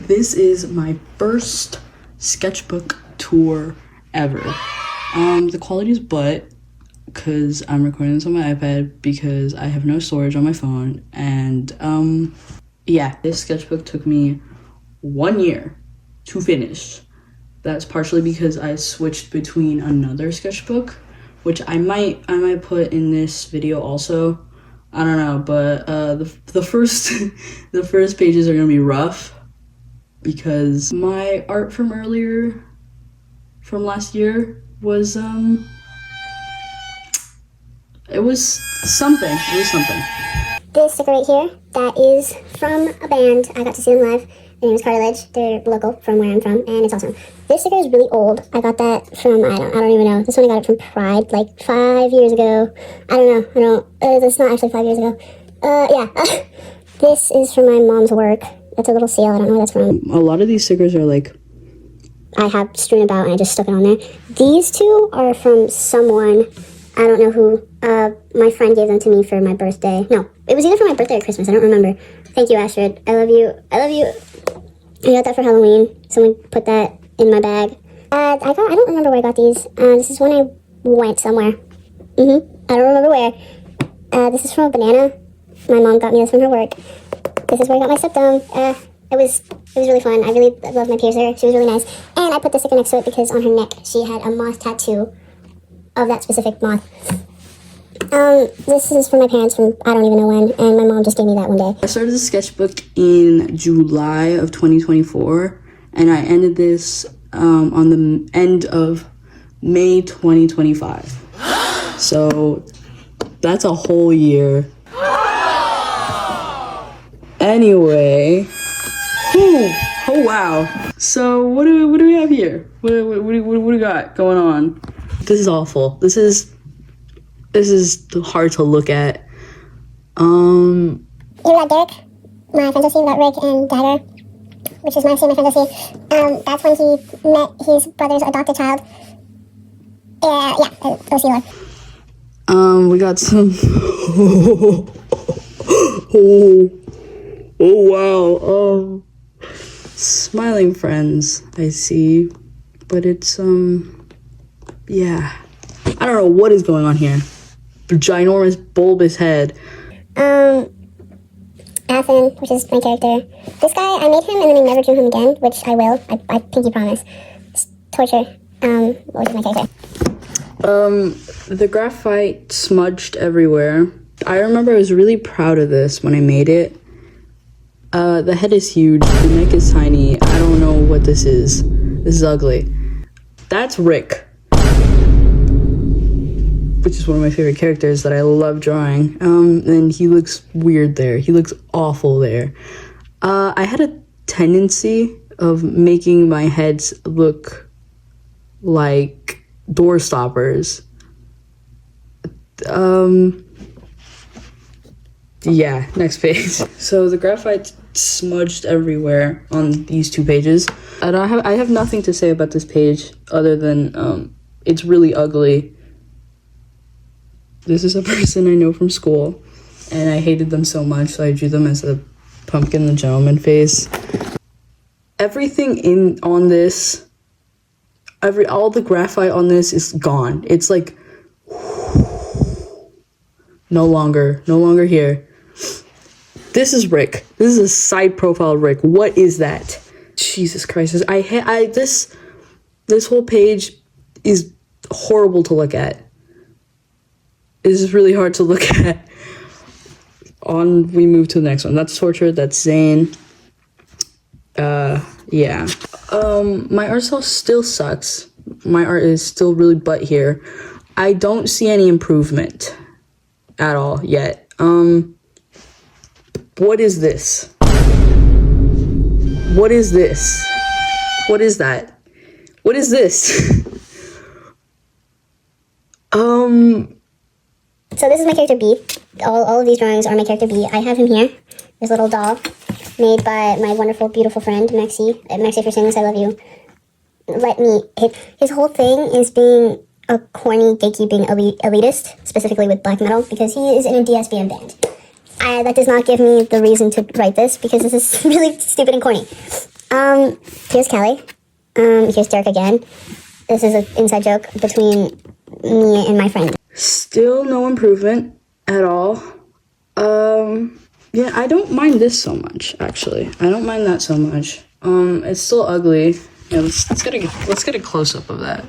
this is my first sketchbook tour ever. The quality is butt because I'm recording this on my iPad because I have no storage on my phone, and yeah, this sketchbook took me 1 year to finish. That's partially because I switched between another sketchbook, which I might put in this video also. I don't know, but the first the first pages are gonna be rough because my art from last year was it was something. This sticker right here, that is from a band. I got to see them live. Their name is Cartilage. They're local from where I'm from, and it's awesome. This sticker is really old. I got that from, I don't even know. This one I got it from Pride, like 5 years ago. I don't know. It's not actually 5 years ago. Yeah. This is from my mom's work. It's a little seal. I don't know where that's from. A lot of these stickers are like I have strewn about, and I just stuck it on there. These two are from someone. I don't know who. My friend gave them to me for my birthday. No, it was either for my birthday or Christmas. I don't remember. Thank you, Astrid. I love you. I got that for Halloween. Someone put that in my bag. I don't remember where I got these. This is when I went somewhere. I don't remember where. This is from a banana. My mom got me this from her work. This is where I got my septum. It was really fun. I really loved my piercer. She was really nice. And I put the sticker next to it because on her neck she had a moth tattoo of that specific moth. This is from my parents from I don't even know when, and my mom just gave me that one day. I started the sketchbook in July of 2024, and I ended this on the end of May 2025. So that's a whole year. Anyway, oh wow. So what do we have here? What do we got going on? This is awful. This is hard to look at. You got Derek, my fantasy about Rick and Dagger, which is my fantasy. That's when he met his brother's adopted child. Go see Lord. We got some. Oh wow. Smiling friends, I see, but it's yeah. I don't know what is going on here. Ginormous bulbous head. Athen, which is my character. This guy, I made him and then I never drew him again, which I will. I pinky promise. It's torture. What was my character? The graphite smudged everywhere. I remember I was really proud of this when I made it. The head is huge. The neck is tiny. I don't know what this is. This is ugly. That's Rick, which is one of my favorite characters that I love drawing. And he looks weird there. He looks awful there. I had a tendency of making my heads look like door stoppers. Yeah, next page. So the graphite smudged everywhere on these two pages. I have nothing to say about this page other than it's really ugly. This is a person I know from school, and I hated them so much, so I drew them as a pumpkin the gentleman face. Everything on this, all the graphite on this is gone. It's like no longer here. This is Rick. This is a side profile of Rick. What is that? Jesus Christ! This whole page is horrible to look at. This is really hard to look at. We move to the next one. That's Torture. That's Zane. Yeah. My art style still sucks. My art is still really butt here. I don't see any improvement at all yet. What is this? What is this? What is that? What is this? So this is my character B. All of these drawings are my character B. I have him here. This little doll made by my wonderful, beautiful friend, Maxie. Maxie, if you're saying this, I love you. His whole thing is being a corny, gatekeeping elitist, specifically with black metal, because he is in a DSBM band. That does not give me the reason to write this, because this is really stupid and corny. Here's Kelly. Here's Dirk again. This is an inside joke between me and my friend. Still no improvement at all. Yeah, I don't mind this so much, actually. I don't mind that so much. It's still ugly. Yeah, let's get a close-up of that.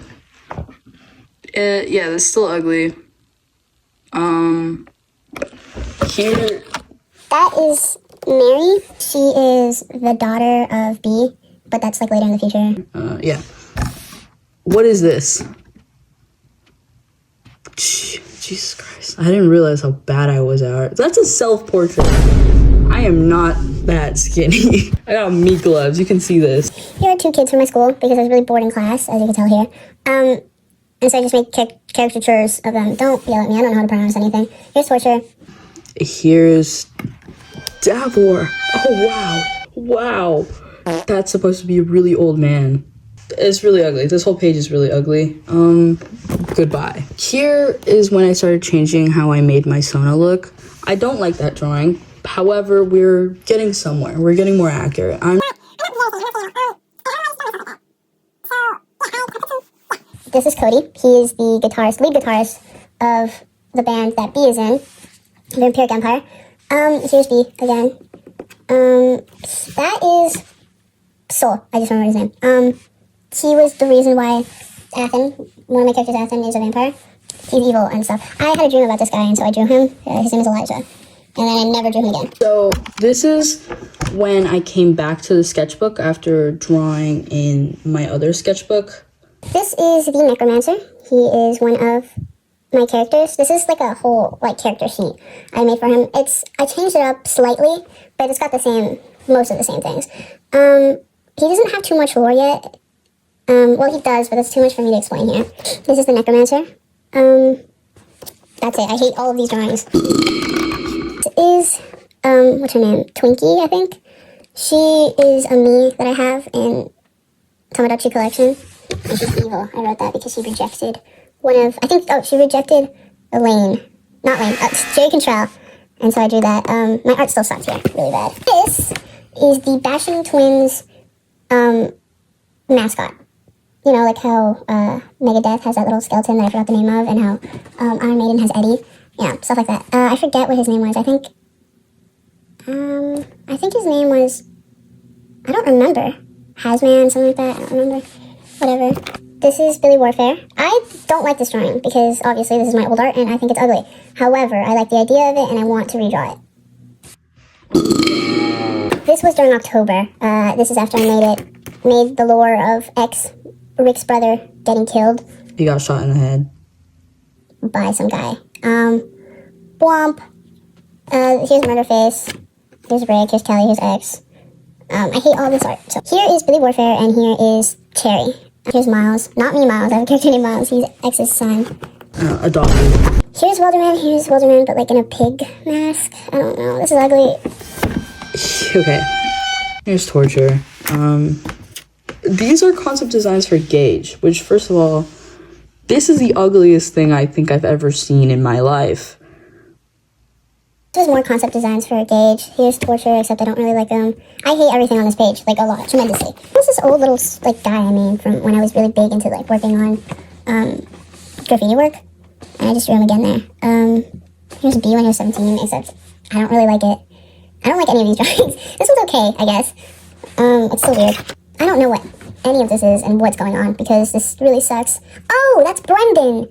Yeah, it's still ugly. Here... That is Mary. She is the daughter of B, but that's like later in the future. Yeah. What is this? Jesus Christ. I didn't realize how bad I was at art. That's a self-portrait. I am not that skinny. I got meat gloves. You can see this. Here are two kids from my school because I was really bored in class, as you can tell here. And so I just made caricatures of them. Don't yell at me. I don't know how to pronounce anything. Here's Torture. Here's Davor. Oh, wow. Wow. That's supposed to be a really old man. It's really ugly. This whole page is really ugly. Goodbye. Here is when I started changing how I made my Sona look. I don't like that drawing. However, we're getting somewhere. We're getting more accurate. This is Cody. He is the lead guitarist of the band that B is in, Vampiric Empire. Here's B again. That is Soul. I just remembered his name. He was the reason why Athen, one of my characters, Athen, is a vampire. He's evil and stuff. I had a dream about this guy, and so I drew him. His name is Elijah. And then I never drew him again. So this is when I came back to the sketchbook after drawing in my other sketchbook. This is the Necromancer. He is one of my characters. This is like a whole character sheet I made for him. I changed it up slightly, but it's got most of the same things. He doesn't have too much lore yet. Well, he does, but it's too much for me to explain here. This is the Necromancer. That's it. I hate all of these drawings. This is, what's her name? Twinkie, I think. She is a me that I have in Tomodachi Collection. And she's evil. I wrote that because she rejected she rejected Elaine. Not Lane, Jerry Cantrell. And so I drew that. My art still sucks here, really bad. This is the Bashing Twins, mascot. You know, like how Megadeth has that little skeleton that I forgot the name of, and how Iron Maiden has Eddie. Yeah, stuff like that. I forget what his name was. I think his name was, I don't remember. Hazman, something like that. I don't remember. Whatever. This is Billy Warfare. I don't like this drawing because obviously this is my old art and I think it's ugly. However, I like the idea of it and I want to redraw it. This was during October. This is after I made the lore of Rick's brother getting killed. He got shot in the head. By some guy. Womp. Here's Murderface. Here's Rick. Here's Kelly. Here's X. I hate all this art. So here is Billy Warfare and here is Cherry. Here's Miles. Not me, Miles. I have a character named Miles. He's X's son. Adopted. Here's Wilderman, but like in a pig mask. I don't know. This is ugly. Okay. Here's Torture. These are concept designs for Gage, which, first of all, this is the ugliest thing I think I've ever seen in my life. There's more concept designs for Gage. Here's Torture, except I don't really like them. I hate everything on this page, a lot, tremendously. This is this old little, guy I made from when I was really big into, working on, graffiti work. And I just drew him again there. Here's B when he was 17, except I don't really like it. I don't like any of these drawings. This one's okay, I guess. It's so weird. I don't know what any of this is and what's going on, because this really sucks. Oh, that's Brendan!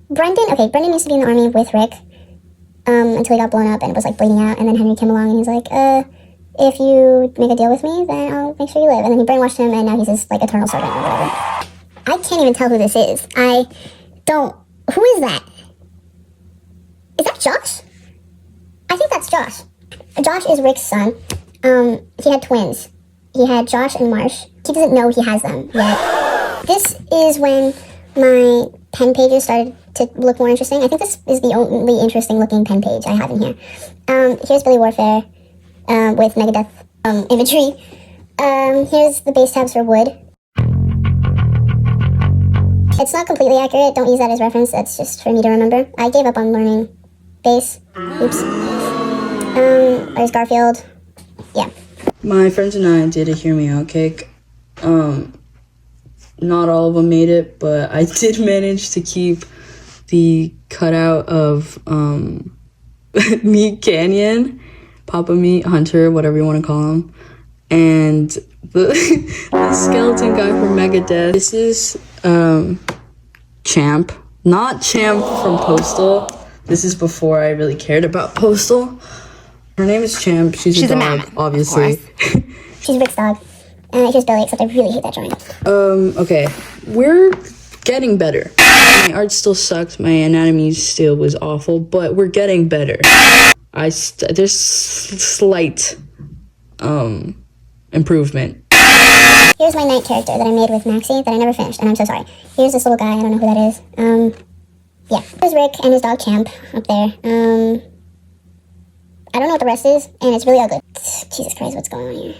Brendan used to be in the army with Rick. Until he got blown up and was bleeding out, and then Henry came along and he's like, if you make a deal with me, then I'll make sure you live. And then he brainwashed him, and now he's his eternal servant or whatever. I can't even tell who this is. Who is that? Is that Josh? I think that's Josh. Josh is Rick's son. He had twins. He had Josh and Marsh. He doesn't know he has them yet. This is when my pen pages started to look more interesting. I think this is the only interesting looking pen page I have in here. Here's Billy Warfare with Megadeth imagery. Here's the base tabs for wood. It's not completely accurate. Don't use that as reference. That's just for me to remember. I gave up on learning bass. Oops. There's Garfield. Yeah. My friends and I did a Hear Me Out cake. Not all of them made it, but I did manage to keep the cutout of Meat Canyon, Papa Meat, Hunter, whatever you want to call him, and the skeleton guy from Megadeth. This is Champ, not Champ from Postal. This is before I really cared about Postal. Her name is Champ. She's a dog, mammoth, obviously. She's Rick's dog. Here's Billy, except I really hate that drawing. Okay, we're getting better. My art still sucked. My anatomy still was awful, but we're getting better. There's slight improvement. Here's my night character that I made with Maxie that I never finished, and I'm so sorry. Here's this little guy. I don't know who that is. Yeah. There's Rick and his dog Champ up there. I don't know what the rest is, and it's really ugly. Jesus Christ, what's going on here?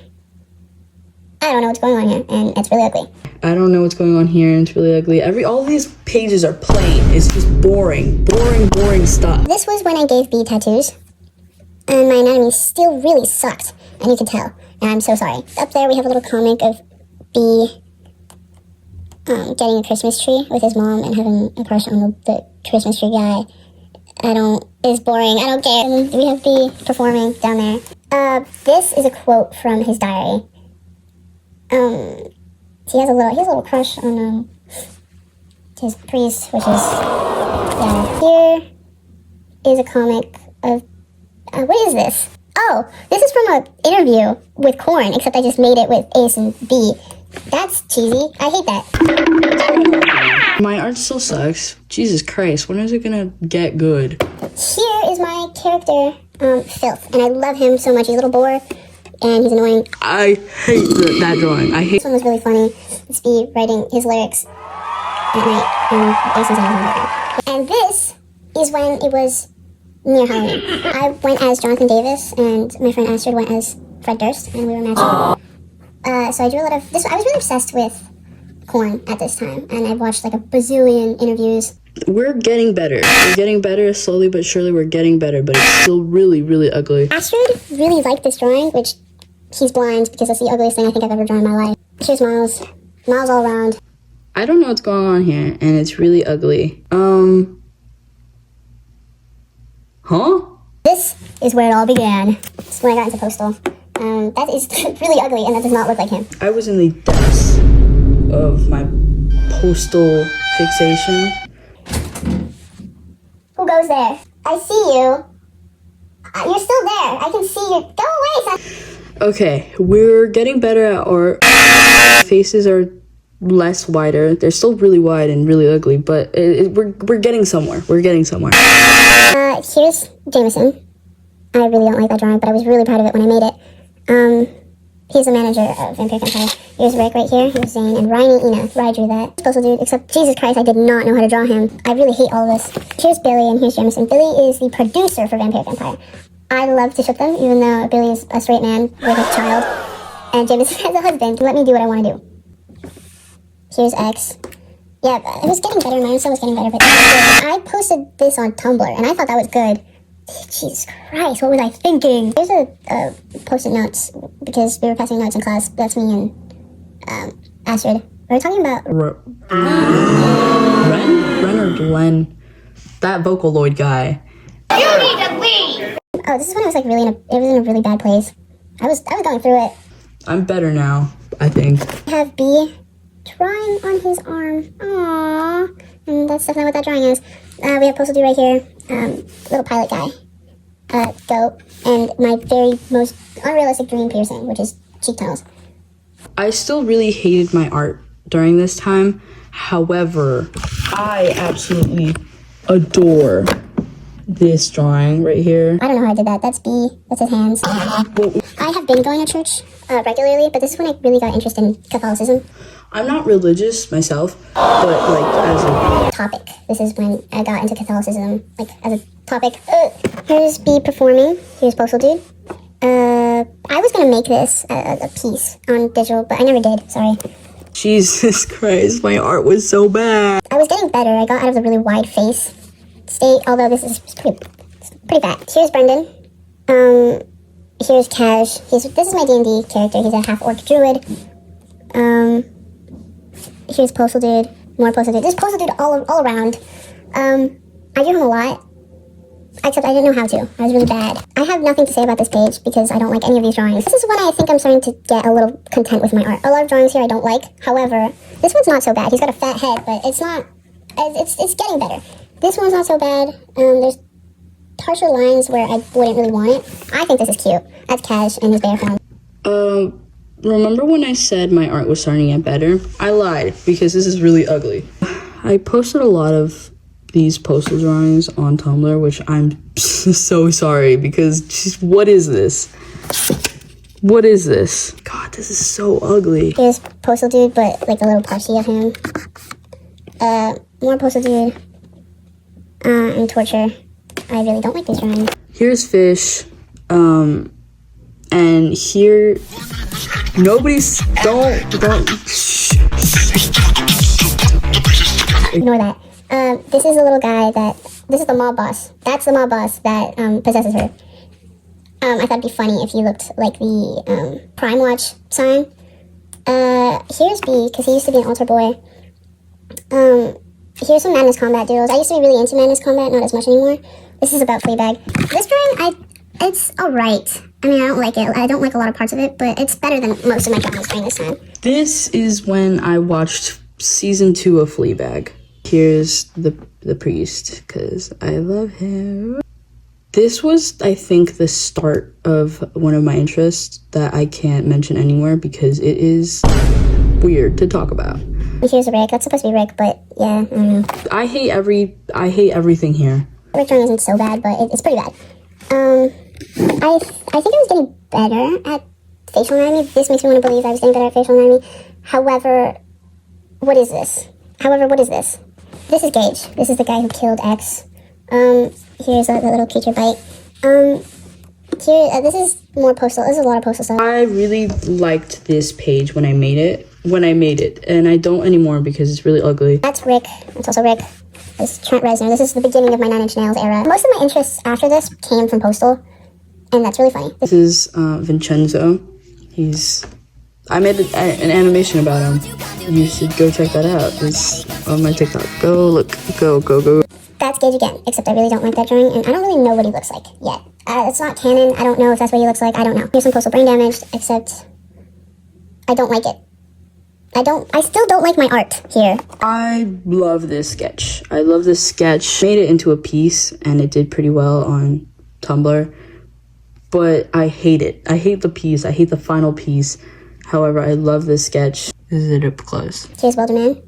I don't know what's going on here, and it's really ugly. I don't know what's going on here, and it's really ugly. All these pages are plain. It's just boring stuff. This was when I gave B tattoos, and my anatomy still really sucked, and you can tell, and I'm so sorry. Up there we have a little comic of B getting a Christmas tree with his mom and having a crush on the Christmas tree guy. It's boring, I don't care. And we have B performing down there. This is a quote from his diary. He has a little crush on his priest, which is, yeah. Here is a comic of, what is this? Oh, this is from an interview with Korn, except I just made it with Ace and B. That's cheesy. I hate that. My art still sucks. Jesus Christ, when is it gonna get good? Here is my character, Filth, and I love him so much. He's a little boar, and he's annoying. I hate that drawing. This one was really funny. It's B writing his lyrics at night, and Jason's in the background. And this is when it was near Halloween. I went as Jonathan Davis, and my friend Astrid went as Fred Durst, and we were matching. So I drew a lot of this. I was really obsessed with Korn at this time, and I watched like a bazillion interviews. We're getting better. We're getting better slowly but surely. We're getting better, but it's still really ugly. Astrid really liked this drawing, which he's blind because that's the ugliest thing I think I've ever drawn in my life. Here's Miles. Miles all around. I don't know what's going on here, and it's really ugly. Huh? This is where it all began. This is when I got into Postal. That is really ugly, and that does not look like him. I was in the depths of my Postal fixation. Who goes there? I see you. You're still there. I can see you. Go away, son. Okay, we're getting better at art. Faces are less wider. They're still really wide and really ugly, but we're getting somewhere. We're getting somewhere. Here's Jameson. I really don't like that drawing, but I was really proud of it when I made it. He's the manager of Vampire Empire. Here's Rick right here. Here's Zane and Ryan Ina. I drew that. Postal dude, except Jesus Christ, I did not know how to draw him. I really hate all of this. Here's Billy and here's Jameson. Billy is the producer for Vampire Empire. I love to ship them, even though Billy is a straight man with a child, and Jameson has a husband. Let me do what I want to do. Here's X. Yeah, it was getting better. My own son was getting better, but I posted this on Tumblr, and I thought that was good. Jesus Christ, what was I thinking? Here's a post-it notes, because we were passing notes in class. That's me and Astrid. We were talking about... Ren or Glenn? That Vocaloid guy. You need to leave! Oh, this is when I was like really it was in a really bad place. I was going through it. I'm better now, I think. I have B drawing on his arm. Aww. And that's definitely what that drawing is. We have Postal Dude right here. Little pilot guy. Goat. And my very most unrealistic dream piercing, which is cheek tunnels. I still really hated my art during this time. However, I absolutely adore this drawing right here. I don't know how I did that. That's B. That's his hands. I have been going to church regularly, but this is when I really got interested in Catholicism. I'm not religious myself, but like as a topic. This is when I got into Catholicism, like as a topic. Here's B performing. Here's Postal Dude. I was gonna make this a piece on digital, but I never did. Sorry. Jesus Christ, my art was so bad. I was getting better. I got out of the really wide face state, although this is pretty bad. Here's Brendan. Here's Cash. This is my D&D character. He's a half-orc druid. Here's Postal Dude. More Postal Dude. There's Postal Dude all around. I drew him a lot, except I didn't know how to. I was really bad. I have nothing to say about this page because I don't like any of these drawings. This is when I think I'm starting to get a little content with my art. A lot of drawings here I don't like. However, this one's not so bad. He's got a fat head, but it's not... It's getting better. This one's not so bad. There's harsher lines where I wouldn't really want it. I think this is cute. That's Cash in his bear form. Remember when I said my art was starting to get better? I lied, because this is really ugly. I posted a lot of these postal drawings on Tumblr, which I'm so sorry, because just, what is this? What is this? God, this is so ugly. Here's Postal Dude, but like a little plushie of him. More Postal Dude. And Torture. I really don't like these drawings. Here's Fish. And here, nobody's, don't. Ignore that. This is a little guy this is the mob boss. That's the mob boss that, possesses her. I thought it'd be funny if he looked like the, Prime Watch sign. Here's B, because he used to be an altar boy. Here's some Madness Combat duels. I used to be really into Madness Combat, not as much anymore. This is about Fleabag. This drawing, it's alright. I mean, I don't like it. I don't like a lot of parts of it, but it's better than most of my drawings during this time. This is when I watched season 2 of Fleabag. Here's the priest, because I love him. This was, I think, the start of one of my interests that I can't mention anywhere because it is weird to talk about. Here's Rick. That's supposed to be Rick, but yeah, I don't know. I hate everything here. Rick drawing isn't so bad, but it's pretty bad. I think I was getting better at facial anatomy. This makes me want to believe I was getting better at facial anatomy. However, what is this? This is Gage. This is the guy who killed X. Here's the little creature bite. This is more postal. This is a lot of postal stuff. I really liked this page when I made it, and I don't anymore because it's really ugly. That's Rick. That's also Rick. This is Trent Reznor. This is the beginning of my 9 Inch Nails era. Most of my interests after this came from postal, and that's really funny. This is Vincenzo. I made an animation about him. You should go check that out. It's on my TikTok. Go look. Go. That's Gage again, except I really don't like that drawing, and I don't really know what he looks like yet. It's not canon. I don't know if that's what he looks like. I don't know. Here's some postal brain damage, except I don't like it. I still don't like my art here. I love this sketch. Made it into a piece, and it did pretty well on Tumblr. But I hate it. I hate the piece. I hate the final piece. However, I love this sketch. This is it up close. Here's Welderman.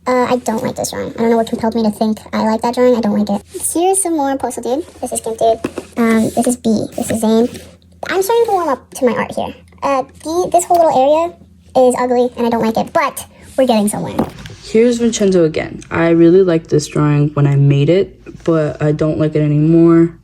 I don't like this drawing. I don't know what compelled me to think I like that drawing. I don't like it. Here's some more Postal Dude. This is Gimp Dude. This is B. This is Zane. I'm starting to warm up to my art here. This whole little area is ugly, and I don't like it, but we're getting somewhere. Here's Vincenzo again. I really liked this drawing when I made it, but I don't like it anymore.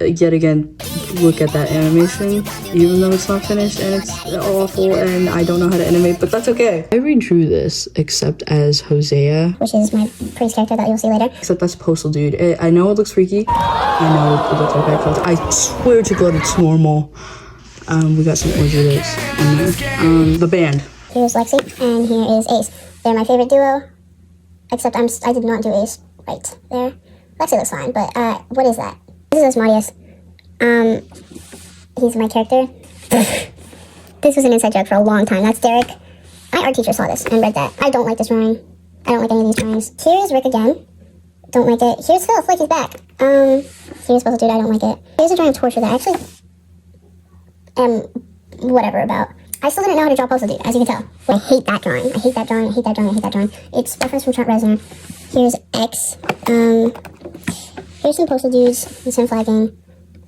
Yet again, look at that animation, even though it's not finished and it's awful and I don't know how to animate, but that's okay. I redrew this except as Hosea, which is my priest character that you'll see later. Except that's Postal Dude. I know it looks freaky. I know it looks like backgrounds. I swear to God it's normal. We got some orgies in there. The band. Here's Lexi and here is Ace. They're my favorite duo, except I did not do Ace right there. Lexi looks fine, but what is that? This is Asmodeus. He's my character. This was an inside joke for a long time. That's Derek. My art teacher saw this and read that. I don't like this drawing. I don't like any of these drawings. Here's Rick again. Don't like it. Here's Phil, like he's back. Here's Puzzle Dude, I don't like it. Here's a drawing of Torture that I actually am whatever about. I still didn't know how to draw Puzzle Dude, as you can tell. I hate that drawing. I hate that drawing. It's reference from Trent Reznor. Here's X. Here's some Postal Dudes and some flagging.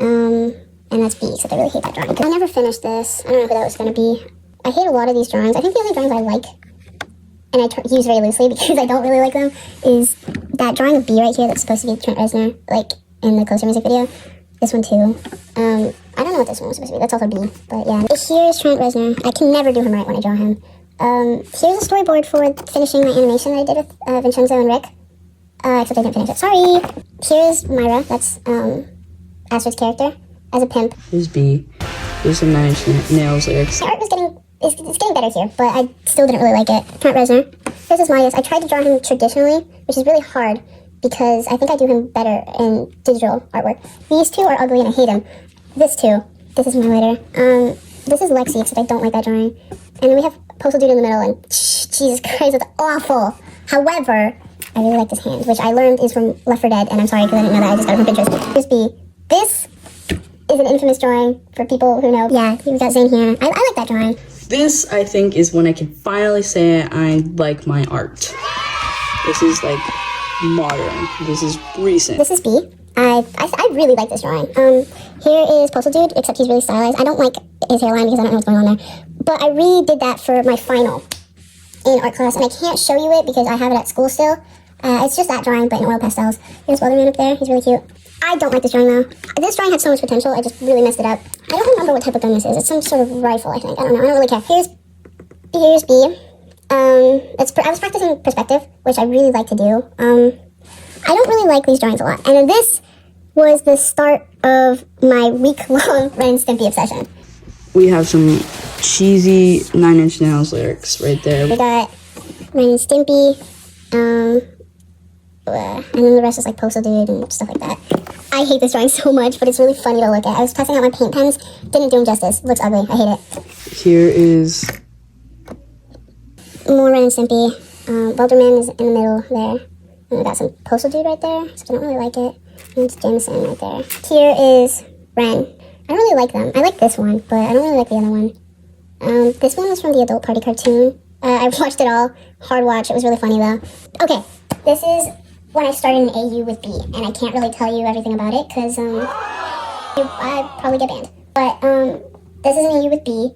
And that's B, except I really hate that drawing. I never finished this. I don't know who that was going to be. I hate a lot of these drawings. I think the only drawings I like, and I use very loosely because I don't really like them, is that drawing of B right here that's supposed to be Trent Reznor, like in the Closer music video. This one too. I don't know what this one was supposed to be. That's also B, but yeah. Here's Trent Reznor. I can never do him right when I draw him. Here's a storyboard for finishing my animation that I did with Vincenzo and Rick. Except I didn't finish it. Sorry! Here's Myra. That's Astrid's character. as a pimp. Here's B. Here's some 9 Inch Nails lyrics. My art was it's getting better here, but I still didn't really like it. Trent Reznor. This is Marius. I tried to draw him traditionally, which is really hard because I think I do him better in digital artwork. These two are ugly and I hate them. This too. This is my later. This is Lexi, except I don't like that drawing. And then we have Postal Dude in the middle, and Jesus Christ, it's awful. However, I really like this hand, which I learned is from Left 4 Dead, and I'm sorry because I didn't know that. I just got it from Pinterest. Here's B. This is an infamous drawing for people who know. Yeah, we got Zane here. I like that drawing. This, I think, is when I can finally say I like my art. This is like modern. This is recent. This is B. I really like this drawing. Here is Postal Dude, except he's really stylized. I don't like his hairline because I don't know what's going on there. But I redid that for my final in art class, and I can't show you it because I have it at school still. It's just that drawing, but in oil pastels. Here's Weatherman up there. He's really cute. I don't like this drawing, though. This drawing had so much potential, I just really messed it up. I don't remember what type of gun this is. It's some sort of rifle, I think. I don't know. I don't really care. Here's B. I was practicing perspective, which I really like to do. I don't really like these drawings a lot. And then this was the start of my week-long Ren and Stimpy obsession. We have some cheesy 9 Inch Nails lyrics right there. We got Ren and Stimpy, and then the rest is like Postal Dude and stuff like that. I hate this drawing so much, but it's really funny to look at. I was passing out my paint pens, didn't do him justice. It looks ugly. I hate it. Here is more Ren and Stimpy. Welderman is in the middle there. And we got some Postal Dude right there, so I don't really like it. And it's Jameson right there. Here is Ren. I don't really like them. I like this one, but I don't really like the other one. This one was from the Adult Party cartoon. I watched it all. Hard watch. It was really funny, though. Okay, this is when I started an AU with B, and I can't really tell you everything about it, because I'd probably get banned. But this is an AU with B,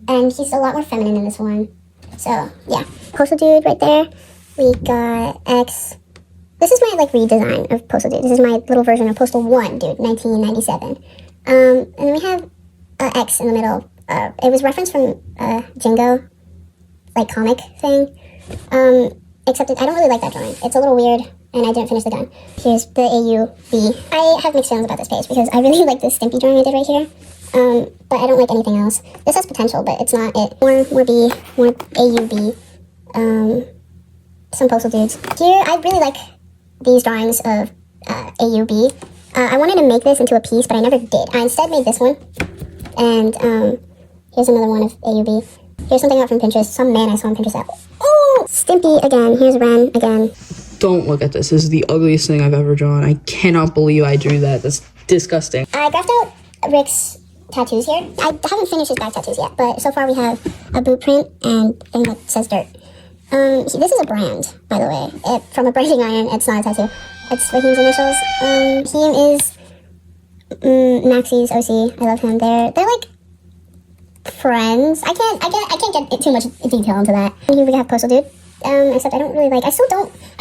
and he's a lot more feminine than this one. So, yeah. Postal Dude right there. We got X. This is my, redesign of Postal Dude. This is my little version of Postal 1 Dude, 1997. And then we have X in the middle. It was referenced from Jingo, comic thing. Except I don't really like that drawing. It's a little weird, and I didn't finish the gun. Here's the AU-B. I have mixed feelings about this page, because I really like this Stimpy drawing I did right here. But I don't like anything else. This has potential, but it's not it. More B, more AU-B. Some Postal Dudes. Here, I really like these drawings of AU-B. I wanted to make this into a piece, but I never did. I instead made this one. And here's another one of AU-B. Here's something out from Pinterest. Some man I saw on Pinterest app. Oh! Stimpy again. Here's Ren again. Don't look at this. This is the ugliest thing I've ever drawn. I cannot believe I drew that. That's disgusting. I graphed out Rick's tattoos here. I haven't finished his back tattoos yet, but so far we have a boot print and a thing that says dirt. This is a brand, by the way. From a branding iron, it's not a tattoo. It's Raheem's initials. Raheem is Maxie's OC. I love him. They're like friends. I can't get too much detail into that. And here we have Postal Dude. Except I don't really like. I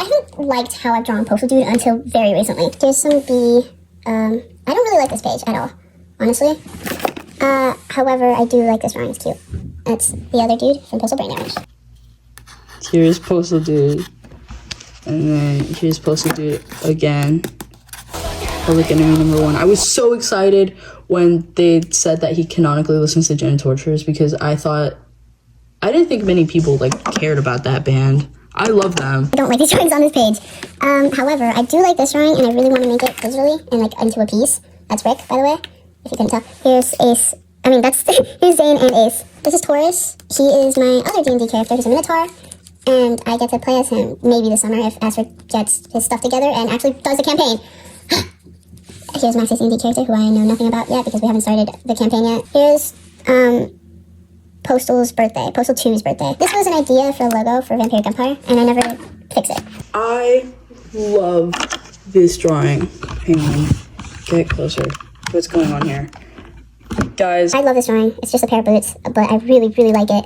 haven't liked how I've drawn Postal Dude until very recently. Here's some B. I don't really like this page at all, honestly. However, I do like this drawing. It's cute. That's the other dude from Postal Brain Damage. Here's Postal Dude. And then here's Postal Dude again. Public Enemy #1. I was so excited when they said that he canonically listens to Gen Torturers, because I didn't think many people cared about that band. I love them. I don't like these drawings on this page. However, I do like this drawing, and I really want to make it visually and into a piece. That's Rick, by the way, if you couldn't tell. Here's Ace. I mean, here's Zane and Ace. This is Taurus. He is my other D&D character. He's a Minotaur, and I get to play as him maybe this summer if Astrid gets his stuff together and actually does the campaign. Here's Max's D&D character, who I know nothing about yet because we haven't started the campaign yet. Here's Postal 2's birthday. This was an idea for a logo for Vampiric Empire, and I never fixed it. I love this drawing. Hang on. Get closer. What's going on here? Guys. I love this drawing. It's just a pair of boots, but I really, really like it.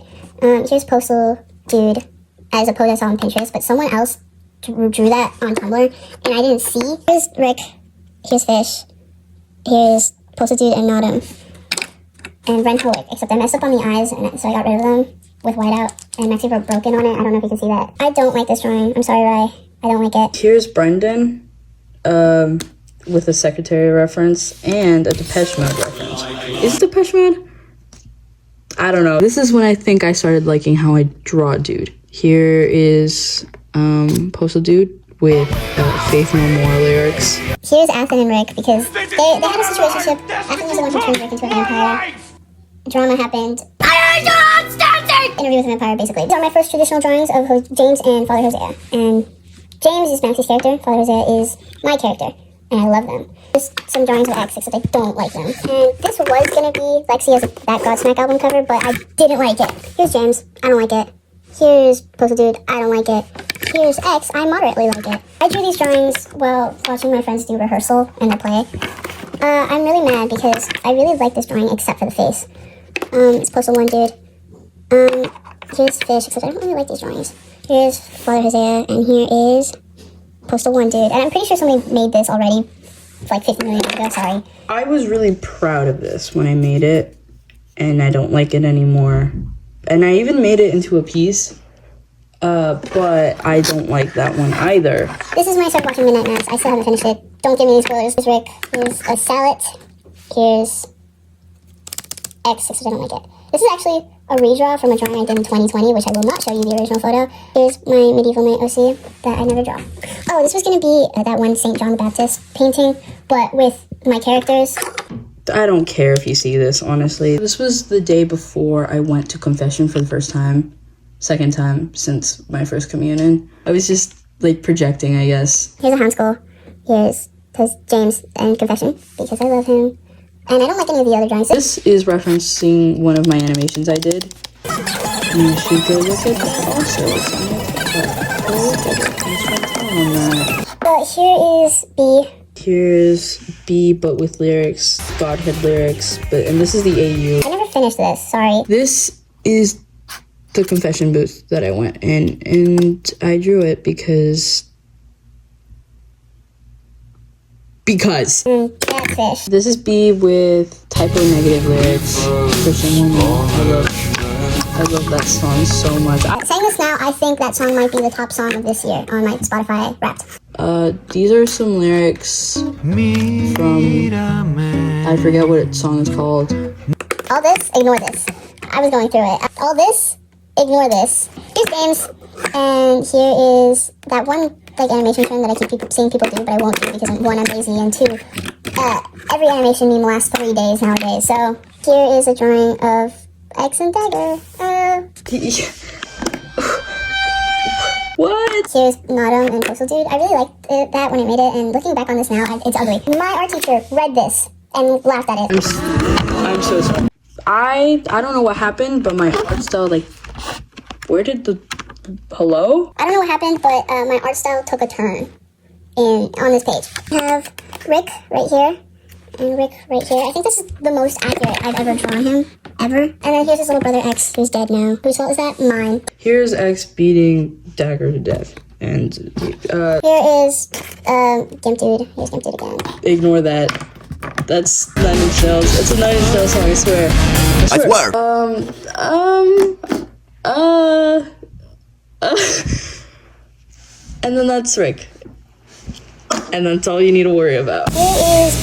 Here's Postal Dude, as a pose I saw on Pinterest, but someone else drew that on Tumblr, and I didn't see. Here's Rick. Here's Fish. Here's Postal Dude and Nodum. And Ren Hoek, except I messed up on the eyes, and so I got rid of them with whiteout, and Maxie wrote broken on it. I don't know if you can see that. I don't like this drawing. I'm sorry, Rai. I don't like it. Here's Brendan. with a secretary reference and a Depeche Mode reference. Is it Depeche Mode? I don't know. This is when I think I started liking how I draw dude. Here is Postal Dude with Faith No More lyrics. Here's Athen and Rick because they had a situationship. Athen was the one who turned Rick into a vampire. Drama happened. Interview with a vampire, basically. These are my first traditional drawings of James and Father Hosea. And James is Maxie's character. Father Hosea is my character. And I love them. Just some drawings of X, except I don't like them. And this was going to be Lexi as that Godsmack album cover, but I didn't like it. Here's James. I don't like it. Here's Postal Dude. I don't like it. Here's X. I moderately like it. I drew these drawings while watching my friends do rehearsal and their play. I'm really mad because I really like this drawing except for the face. It's Postal 1 Dude. Here's Fish, except I don't really like these drawings. Here's Father Hosea, and here is Postal 1 Dude. And I'm pretty sure somebody made this already, like 50 million years ago, sorry. I was really proud of this when I made it, and I don't like it anymore. And I even made it into a piece, but I don't like that one either. This is when I started watching Midnight Mass. I still haven't finished it. Don't give me any spoilers. Here's Rick. Here's a salad. Here's X, except I don't like it. This is actually a redraw from a drawing I did in 2020, which I will not show you the original photo. Here's my Medieval Knight OC that I never draw. Oh, this was going to be that one St. John the Baptist painting, but with my characters. I don't care if you see this, honestly. This was the day before I went to confession for the first time. Second time since my first communion. I was just, like, projecting, I guess. Here's a hound skull. Here's James and confession, because I love him. And I don't like any of the other drawings. This is referencing one of my animations I did. You should go look at the fossils. But here is B. Here's B, but with lyrics, Godhead lyrics. And this is the AU. I never finished this, sorry. This is the confession booth that I went in, and I drew it because. Catfish. This is B with typo negative lyrics. Christian Woman. I love that song so much. Saying this now, I think that song might be the top song of this year on my Spotify Wrapped. These are some lyrics from, I forget what song is called. All this, ignore this. I was going through it. All this, ignore this. Here's James, and here is that one animation trend that I keep seeing people do, but I won't do because one, I'm lazy, and two, every animation meme lasts 3 days nowadays. So here is a drawing of X and Dagger. What? Here's Nodum and Postal Dude. I really liked that when I made it, and looking back on this now, it's ugly. My art teacher read this and laughed at it. I'm so sorry. I don't know what happened, but my art style, where did the... Hello? I don't know what happened, but my art style took a turn on this page. I have Rick right here, and Rick right here. I think this is the most accurate I've ever drawn him, ever. And then here's his little brother X, who's dead now. Whose fault is that? Mine. Here's X beating Dagger to death. And, here is, Gimp Dude. Here's Gimp Dude again. Ignore that. That's Nine Inch Nails. It's a Nine Inch Nails song, I swear. And then that's Rick. And that's all you need to worry about. Here is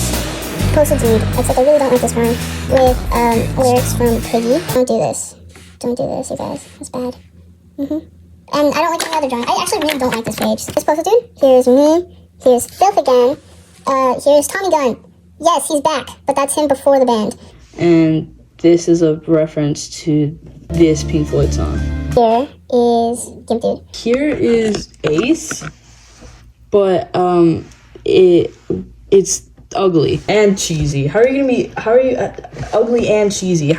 Postal Dude, except I really don't like this drawing, with lyrics from Piggy. Don't do this. Don't do this, you guys. It's bad. And I don't like any other drawing. I actually really don't like this page. Here's Postal Dude. Here's me. Here's Filth again. Here's Tommy Gunn. Yes, he's back, but that's him before the band. And this is a reference to this Pink Floyd song. Here is Gimp Dude. Here is Ace, but it's ugly and cheesy. How are you ugly and cheesy?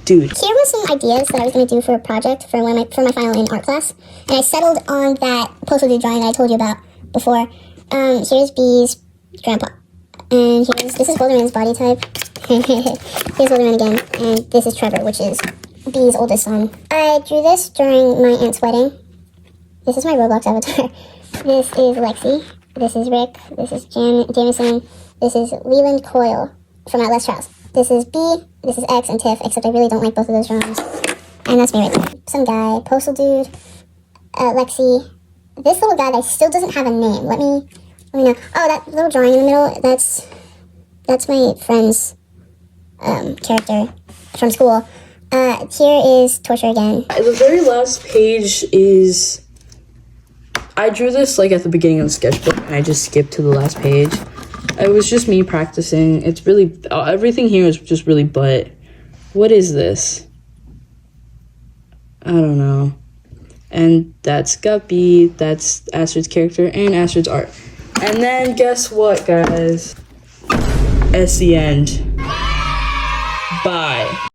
Dude. Here was some ideas that I was going to do for a project for my final in art class, and I settled on that Postal Dude drawing that I told you about before. Here's B's grandpa, and this is Wilderman's body type. Here's Wilderman again, and this is Trevor, which is B's oldest son. I drew this during my aunt's wedding. This is my Roblox avatar. This is Lexi. This is Rick. This is Jameson. This is Leland Coyle from Outlast Trials. This is B. This is X and Tiff, except I really don't like both of those drawings. And that's me right there. Some guy, Postal Dude, Lexi. This little guy that still doesn't have a name. Let me Let me know. Oh, that little drawing in the middle, that's my friend's character from school. Here is torture again. The very last page is... I drew this like at the beginning of the sketchbook and I just skipped to the last page. It was just me practicing. It's really... everything here is just really butt. What is this? I don't know. And that's Guppy, that's Astrid's character, and Astrid's art. And then guess what, guys? It's the end. Bye.